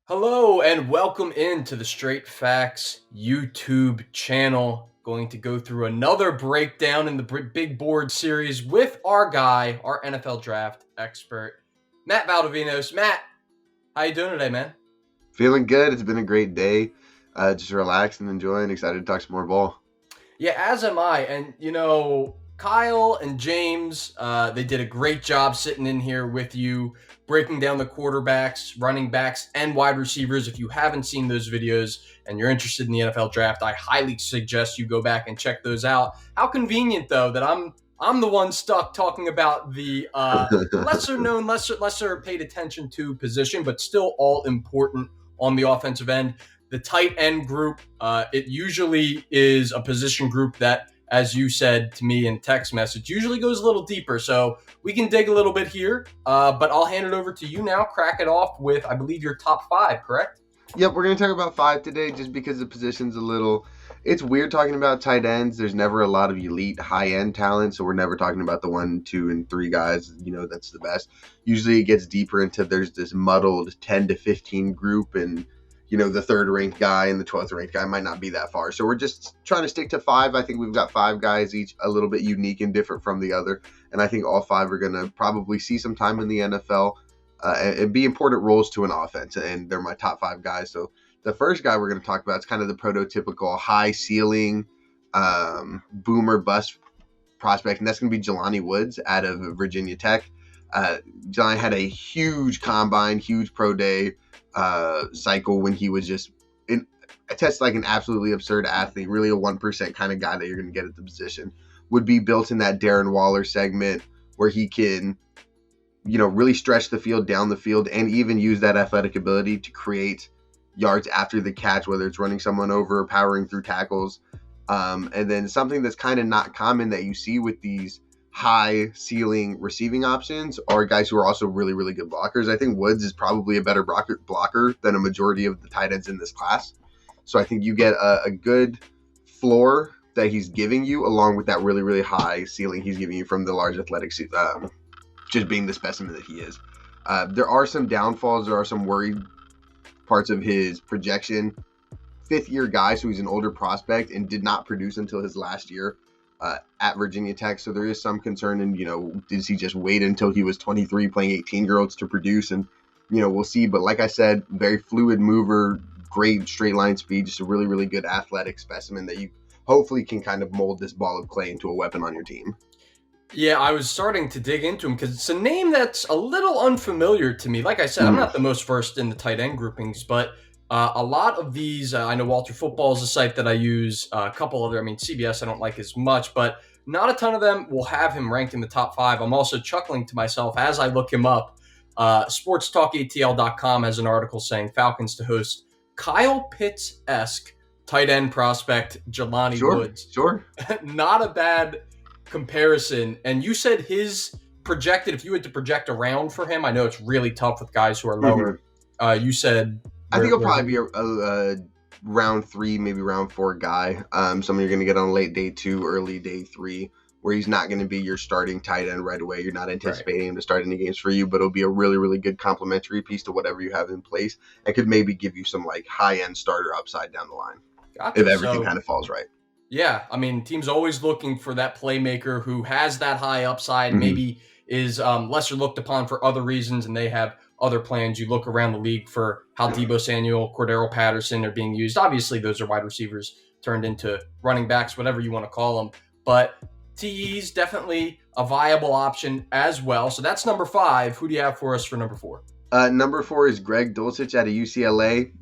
Hello and welcome into the Straight Facts YouTube channel. Going to go through another breakdown in the big board series with our guy, our NFL draft expert, Matt Valdovinos. Matt, how you doing today, man? Feeling good. It's been a great day. Just relaxed and enjoying. Excited to talk some more ball. Yeah, as am I. And, Kyle and James, they did a great job sitting in here with you, breaking down the quarterbacks, running backs, and wide receivers. If you haven't seen those videos and you're interested in the NFL draft, I highly suggest you go back and check those out. How convenient, though, that I'm the one stuck talking about the lesser known, lesser paid attention to position, but still all important on the offensive end. The tight end group, it usually is a position group that, as you said to me in text message, usually goes a little deeper. So we can dig a little bit here, but I'll hand it over to you now. Crack it off with, I believe, your top five, correct? Yep, we're going to talk about five today just because the position's it's weird talking about tight ends. There's never a lot of elite high-end talent, so we're never talking about the 1, 2, and 3 guys, that's the best. Usually it gets deeper into there's this muddled 10 to 15 group, and the third ranked guy and the 12th ranked guy might not be that far. So we're just trying to stick to five. I think we've got five guys, each a little bit unique and different from the other. And I think all five are going to probably see some time in the NFL and be important roles to an offense. And they're my top five guys. So the first guy we're going to talk about is kind of the prototypical high ceiling boomer bust prospect. And that's going to be Jelani Woods out of Virginia Tech. Jelani had a huge combine, huge pro day cycle when he was just tested like an absolutely absurd athlete, really a 1% kind of guy that you're going to get at the position. Would be built in that Darren Waller segment where he can, really stretch the field, down the field, and even use that athletic ability to create yards after the catch, whether it's running someone over or powering through tackles. And then something that's kind of not common that you see with these high ceiling receiving options are guys who are also really, really good blockers. I think Woods is probably a better blocker than a majority of the tight ends in this class. So I think you get a good floor that he's giving you along with that really, really high ceiling he's giving you from the large athletics, just being the specimen that he is. There are some downfalls. There are some worried parts of his projection. Fifth-year guy, so he's an older prospect and did not produce until his last year at Virginia Tech. So there is some concern in, does he just wait until he was 23 playing 18-year-olds to produce? And, we'll see. But like I said, very fluid mover, great straight line speed, just a really, really good athletic specimen that you hopefully can kind of mold this ball of clay into a weapon on your team. Yeah, I was starting to dig into him because it's a name that's a little unfamiliar to me. Like I said, I'm not the most versed in the tight end groupings, but a lot of these, I know Walter Football is a site that I use. A couple other, CBS I don't like as much, but not a ton of them will have him ranked in the top five. I'm also chuckling to myself as I look him up. SportsTalkATL.com has an article saying Falcons to host Kyle Pitts-esque tight end prospect Jelani Woods. Sure. Not a bad comparison. And you said his projected, if you had to project around for him, I know it's really tough with guys who are lower. You said... I think he'll probably be a round 3, maybe round 4 guy. Someone you're going to get on late day 2, early day 3, where he's not going to be your starting tight end right away. You're not anticipating him to start any games for you, but it'll be a really, really good complementary piece to whatever you have in place and could maybe give you some like high-end starter upside down the line if everything kind of falls right. Yeah, teams always looking for that playmaker who has that high upside, maybe is lesser looked upon for other reasons, and they have other plans. You look around the league for how Deebo Samuel, Cordero Patterson are being used. Obviously, those are wide receivers turned into running backs, whatever you want to call them. But TE's definitely a viable option as well. So that's number 5. Who do you have for us for number 4? Number 4 is Greg Dulcich out of UCLA,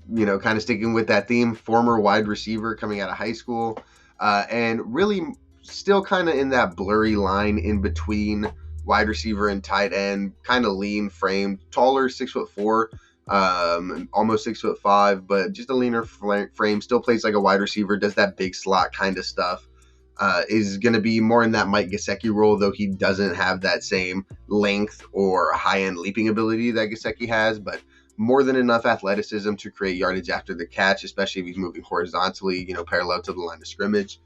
kind of sticking with that theme, former wide receiver coming out of high school, and really still kind of in that blurry line in between wide receiver and tight end, kind of lean frame, taller, 6'4", almost 6'5", but just a leaner frame, still plays like a wide receiver, does that big slot kind of stuff. Is going to be more in that Mike Gesicki role, though he doesn't have that same length or high-end leaping ability that Gesicki has, but more than enough athleticism to create yardage after the catch, especially if he's moving horizontally, parallel to the line of scrimmage.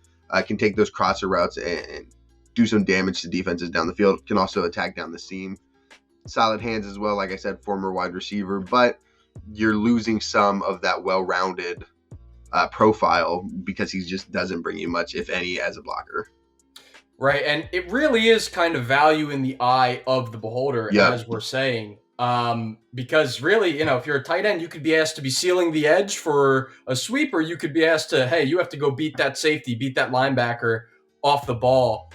Can take those crosser routes and do some damage to defenses down the field. Can also attack down the seam. Solid hands as well, like I said, former wide receiver, but you're losing some of that well-rounded profile because he just doesn't bring you much, if any, as a blocker. Right, and it really is kind of value in the eye of the beholder, Yep. as we're saying. Because really, if you're a tight end, you could be asked to be sealing the edge for a sweep, or you could be asked to, hey, you have to go beat that safety, beat that linebacker off the ball.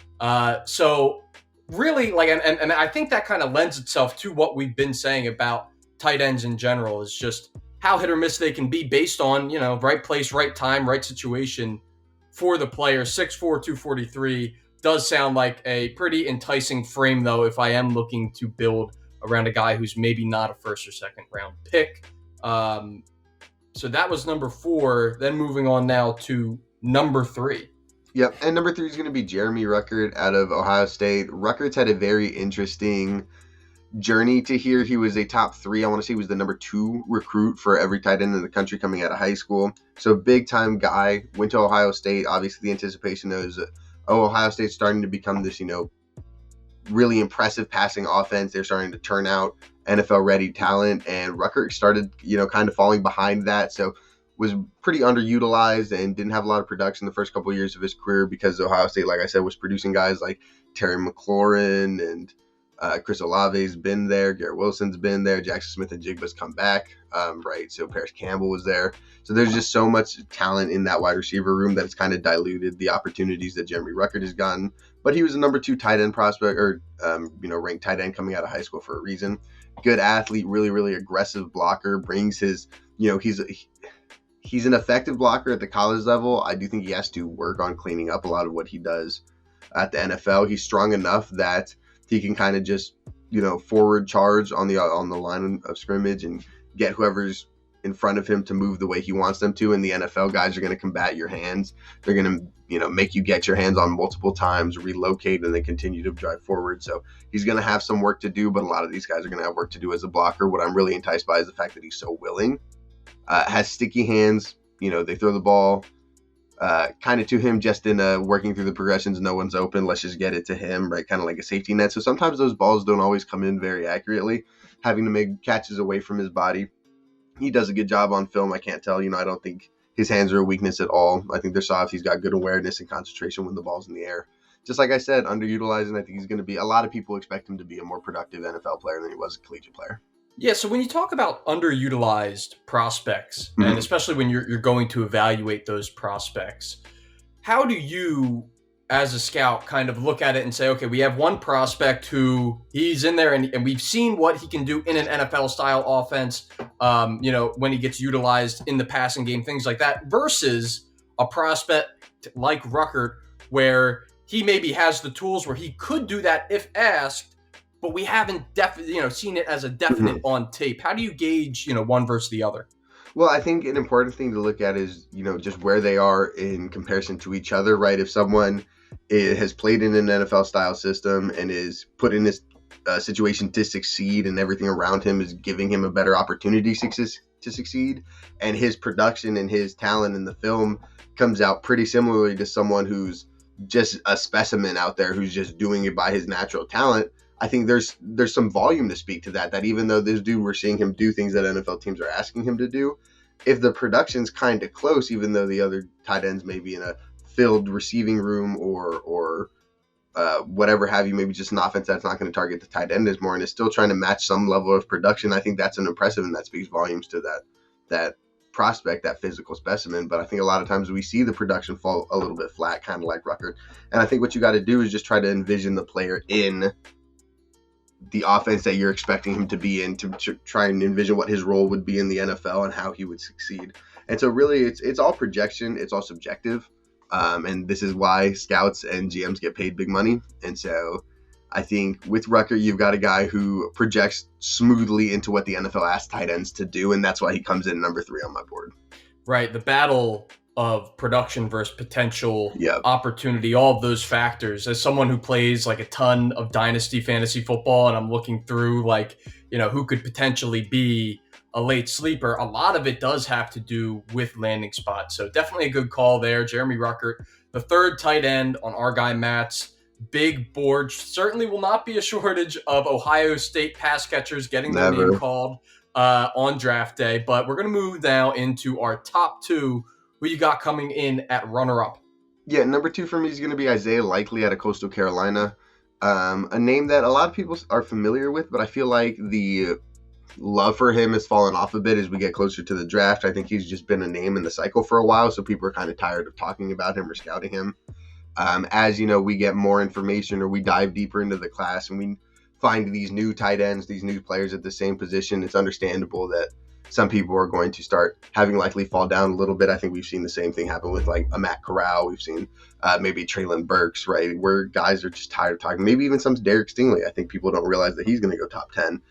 So really, and I think that kind of lends itself to what we've been saying about tight ends in general, is just how hit or miss they can be based on, right place, right time, right situation for the player. 6'4", 243 does sound like a pretty enticing frame, though, if I am looking to build around a guy who's maybe not a first or second round pick. So that was number 4. Then moving on now to number 3. Yep, and number 3 is going to be Jeremy Ruckert out of Ohio State. Ruckert's had a very interesting journey to here. He was a top 3. I want to say he was the number 2 recruit for every tight end in the country coming out of high school. So big time guy. Went to Ohio State. Obviously, the anticipation is, Ohio State's starting to become this, really impressive passing offense. They're starting to turn out NFL ready talent, and Ruckert started, kind of falling behind that. So was pretty underutilized and didn't have a lot of production the first couple of years of his career because Ohio State, like I said, was producing guys like Terry McLaurin and Chris Olave's been there. Garrett Wilson's been there. Jackson Smith and Jigba's come back, right? So Paris Campbell was there. So there's just so much talent in that wide receiver room that it's kind of diluted the opportunities that Jeremy Ruckert has gotten. But he was a number 2 tight end prospect, or ranked tight end coming out of high school for a reason. Good athlete, really, really aggressive blocker. Brings his, he's an effective blocker at the college level. I do think he has to work on cleaning up a lot of what he does at the NFL. He's strong enough that he can kind of just, forward charge on the line of scrimmage and get whoever's in front of him to move the way he wants them to. And the NFL guys are going to combat your hands. They're going to, make you get your hands on multiple times, relocate, and then continue to drive forward. So he's going to have some work to do, but a lot of these guys are going to have work to do as a blocker. What I'm really enticed by is the fact that he's so willing, has sticky hands. They throw the ball kind of to him just in working through the progressions. No one's open. Let's just get it to him, right? Kind of like a safety net. So sometimes those balls don't always come in very accurately, having to make catches away from his body. He does a good job on film. I can't tell, I don't think his hands are a weakness at all. I think they're soft. He's got good awareness and concentration when the ball's in the air. Just like I said, underutilized, and I think he's going to be, a lot of people expect him to be a more productive NFL player than he was a collegiate player. Yeah, so when you talk about underutilized prospects, Mhm. and especially when you're going to evaluate those prospects, how do you, as a scout, kind of look at it and say, okay, we have one prospect who he's in there and we've seen what he can do in an NFL-style offense, when he gets utilized in the passing game, things like that, versus a prospect like Ruckert where he maybe has the tools where he could do that if asked, but we haven't seen it as a definite on tape. How do you gauge, one versus the other? Well, I think an important thing to look at is, just where they are in comparison to each other, right? If someone has played in an NFL style system and is put in this situation to succeed, and everything around him is giving him a better opportunity to succeed, and his production and his talent in the film comes out pretty similarly to someone who's just a specimen out there who's just doing it by his natural talent, I think there's some volume to speak to that even though this dude, we're seeing him do things that NFL teams are asking him to do, if the production's kind of close, even though the other tight ends may be in a filled receiving room or whatever have you, maybe just an offense that's not going to target the tight end as more and is still trying to match some level of production, I think that's an impressive, and that speaks volumes to that prospect, that physical specimen. But I think a lot of times we see the production fall a little bit flat, kind of like Ruckert. And I think what you got to do is just try to envision the player in the offense that you're expecting him to be in, to try and envision what his role would be in the NFL and how he would succeed. And so really it's all projection, it's all subjective. And this is why scouts and GMs get paid big money. And so I think with Ruckert, you've got a guy who projects smoothly into what the NFL asks tight ends to do. And that's why he comes in number 3 on my board. Right. The battle of production versus potential, Yep. opportunity, all of those factors. As someone who plays like a ton of dynasty fantasy football, and I'm looking through who could potentially be a late sleeper, a lot of it does have to do with landing spot. So definitely a good call there. Jeremy Ruckert, the 3rd tight end on our guy Matt's big board. Certainly will not be a shortage of Ohio State pass catchers getting their name called. on draft day. But we're going to move now into our top two. Who you got coming in at runner-up? Yeah, number 2 for me is going to be Isaiah Likely out of Coastal Carolina. A name that a lot of people are familiar with, but I feel like the love for him has fallen off a bit as we get closer to the draft. I think he's just been a name in the cycle for a while, so people are kind of tired of talking about him or scouting him. As we get more information or we dive deeper into the class and we find these new tight ends, these new players at the same position, it's understandable that some people are going to start having Likely fall down a little bit. I think we've seen the same thing happen with like a Matt Corral. We've seen maybe Traylon Burks, right, where guys are just tired of talking. Maybe even some Derek Stingley. I think people don't realize that he's going to go top 10,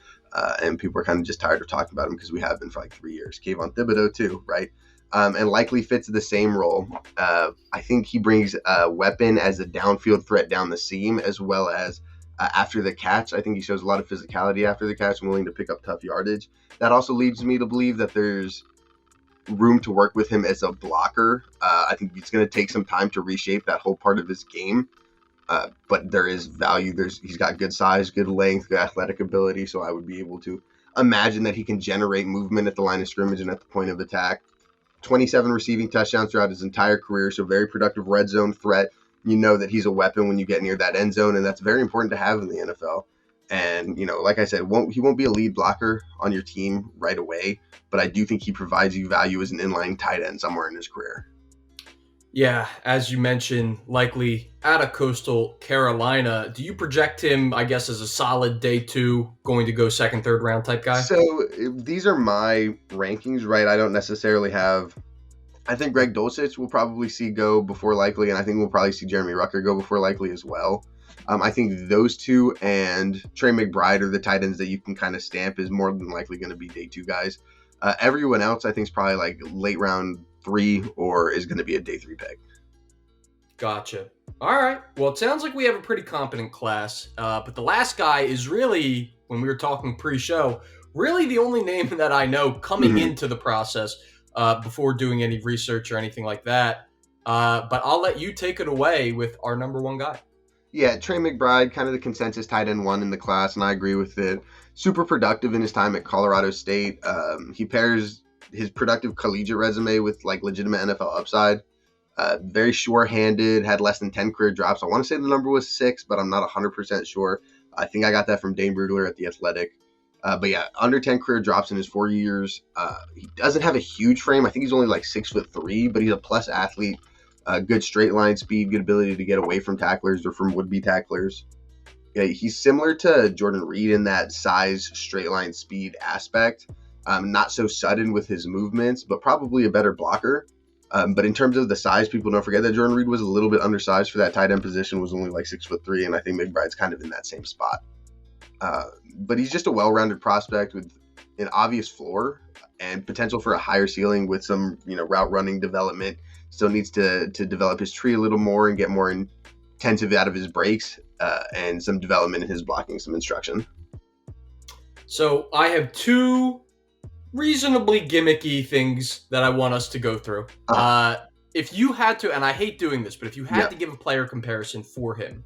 and people are kind of just tired of talking about him because we have been for like 3 years. Kayvon Thibodeau too, right? And Likely fits the same role. I think he brings a weapon as a downfield threat down the seam as well as after the catch. I think he shows a lot of physicality after the catch and willing to pick up tough yardage. That also leads me to believe that there's room to work with him as a blocker. I think it's going to take some time to reshape that whole part of his game. But there is value. He's got good size, good length, good athletic ability. So I would be able to imagine that he can generate movement at the line of scrimmage and at the point of attack. 27 receiving touchdowns throughout his entire career. So very productive red zone threat. You know that he's a weapon when you get near that end zone, and that's very important to have in the NFL. And, like I said, he won't be a lead blocker on your team right away, but I do think he provides you value as an inline tight end somewhere in his career. Yeah, as you mentioned, Likely out of Coastal Carolina. Do you project him, I guess, as a solid day 2, going to go second, third round type guy? So these are my rankings, right? I don't necessarily have... I think Greg Dulcich will probably see go before Likely, and I think we'll probably see Jeremy Rucker go before Likely as well. I think those two and Trey McBride are the tight ends that you can kind of stamp is more than likely going to be day 2 guys. Everyone else, I think, is probably like late round 3 or is going to be a day 3 pick. Gotcha. All right. Well, it sounds like we have a pretty competent class, but the last guy is really, when we were talking pre-show, really the only name that I know coming into the process before doing any research or anything like that. But I'll let you take it away with our number 1 guy. Yeah, Trey McBride, kind of the consensus tight end 1 in the class, and I agree with it. Super productive in his time at Colorado State. He pairs his productive collegiate resume with like legitimate NFL upside. Very sure-handed, had less than 10 career drops. I want to say the number was 6, but I'm not 100% sure. I think I got that from Dane Brugler at The Athletic. But yeah, under 10 career drops in his 4 years. He doesn't have a huge frame. I think he's only like 6'3", but he's a plus athlete. Good straight line speed, good ability to get away from tacklers or from would-be tacklers. Yeah, he's similar to Jordan Reed in that size, straight line speed aspect. Not so sudden with his movements, but probably a better blocker. But in terms of the size, people don't forget that Jordan Reed was a little bit undersized for that tight end position, was only like 6'3", and I think McBride's kind of in that same spot. But he's just a well-rounded prospect with an obvious floor and potential for a higher ceiling with some, route running development. Still needs to develop his tree a little more and get more intensive out of his breaks and some development in his blocking, some instruction. So I have 2 reasonably gimmicky things that I want us to go through. If you had to, and I hate doing this, but if you had to give a player comparison for him,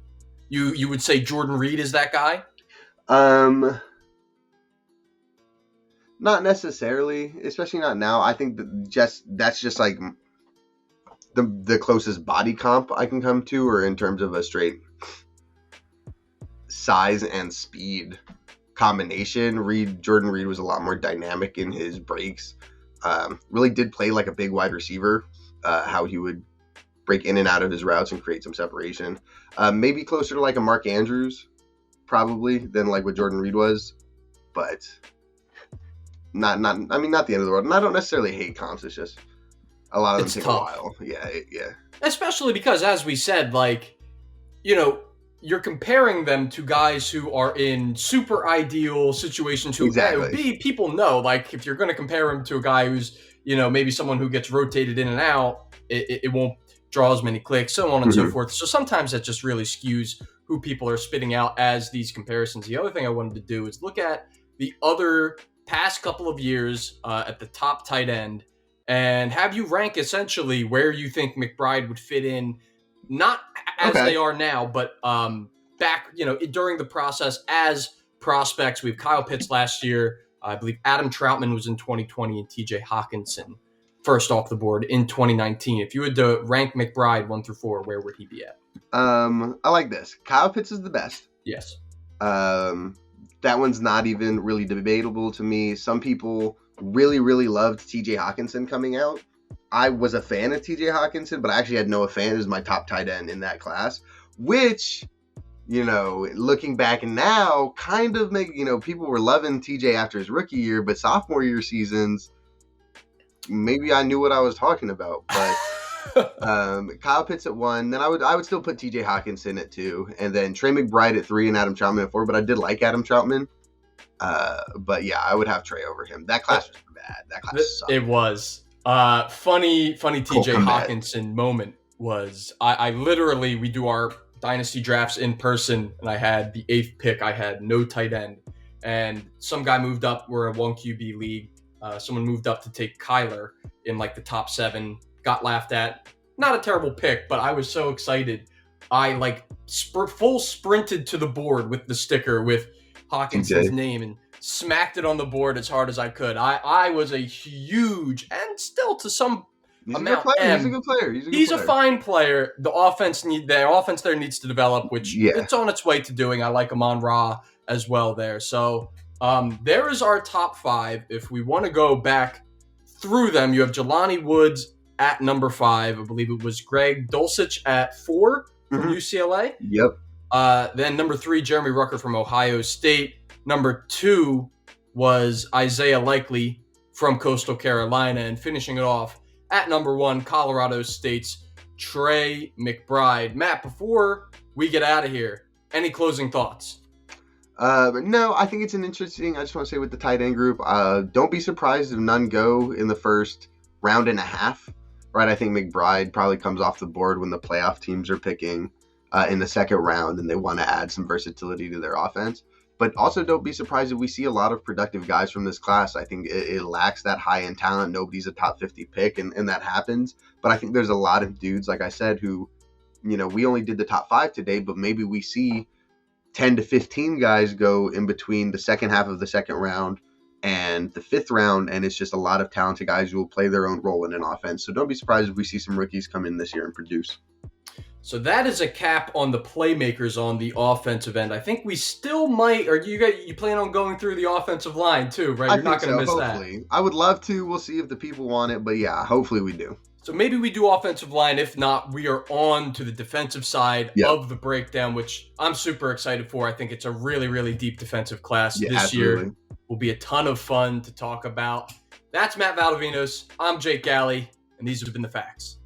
you would say Jordan Reed is that guy? Not necessarily, especially not now. I think that's just like the closest body comp I can come to, or in terms of a straight size and speed combination. Jordan Reed was a lot more dynamic in his breaks. Really did play like a big wide receiver, how he would break in and out of his routes and create some separation. Maybe closer to like a Mark Andrews, probably, than like what Jordan Reed was, but not the end of the world. And I don't necessarily hate comps. It's just a lot of them take tough. A while. Yeah. Especially because, as we said, you're comparing them to guys who are in super ideal situations who people know, like, if you're going to compare him to a guy who's, maybe someone who gets rotated in and out, it won't draw as many clicks, so on and so forth. So sometimes that just really skews who people are spitting out as these comparisons. The other thing I wanted to do is look at the other past couple of years at the top tight end and have you rank essentially where you think McBride would fit in, not as they are now, but back, during the process as prospects. We have Kyle Pitts last year, I believe Adam Troutman was in 2020 and TJ Hawkinson first off the board in 2019. If you had to rank McBride 1 through 4, where would he be at? I like this. Kyle Pitts is the best. Yes. That one's not even really debatable to me. Some people really, really loved TJ Hawkinson coming out. I was a fan of TJ Hawkinson, but I actually had Noah Fant as my top tight end in that class, which, looking back now, kind of make, people were loving TJ after his rookie year, but sophomore year seasons, maybe I knew what I was talking about. But Kyle Pitts at 1, then I would still put TJ Hawkinson at 2, and then Trey McBride at 3 and Adam Troutman at 4, but I did like Adam Troutman. But yeah, I would have Trey over him. That class was bad. That class sucked. It was. Funny TJ Hawkinson moment was I literally, we do our dynasty drafts in person, and I had the 8th pick. I had no tight end, and some guy moved up. We're a 1 QB league. Someone moved up to take Kyler in like the top 7. Got laughed at. Not a terrible pick, but I was so excited. I full sprinted to the board with the sticker with Hawkinson's name and smacked it on the board as hard as I could. I was a huge, and still to some amount, he's a good player. He's a fine player. The offense there needs to develop, which it's on its way to doing. I like Amon-Ra as well there. So there is our top 5. If we want to go back through them, you have Jelani Woods at number 5. I believe it was Greg Dulcich at 4 from UCLA. Yep. Then number 3, Jeremy Rucker from Ohio State. Number 2 was Isaiah Likely from Coastal Carolina. And finishing it off at number 1, Colorado State's Trey McBride. Matt, before we get out of here, any closing thoughts? No, I think it's an interesting, I just want to say with the tight end group, don't be surprised if none go in the first round and a half, right? I think McBride probably comes off the board when the playoff teams are picking in the second round and they want to add some versatility to their offense. But also don't be surprised if we see a lot of productive guys from this class. I think it lacks that high-end talent. Nobody's a top 50 pick, and that happens. But I think there's a lot of dudes, like I said, who, we only did the top 5 today, but maybe we see 10 to 15 guys go in between the second half of the second round and the 5th round, and it's just a lot of talented guys who will play their own role in an offense. So don't be surprised if we see some rookies come in this year and produce. So that is a cap on the playmakers on the offensive end. I think we still might, or you plan on going through the offensive line too, right? You're not going to miss hopefully. That. I would love to. We'll see if the people want it, but yeah, hopefully we do. So maybe we do offensive line. If not, we are on to the defensive side of the breakdown, which I'm super excited for. I think it's a really, really deep defensive class this year. Will be a ton of fun to talk about. That's Matt Valdovinos. I'm Jake Galli, and these have been the facts.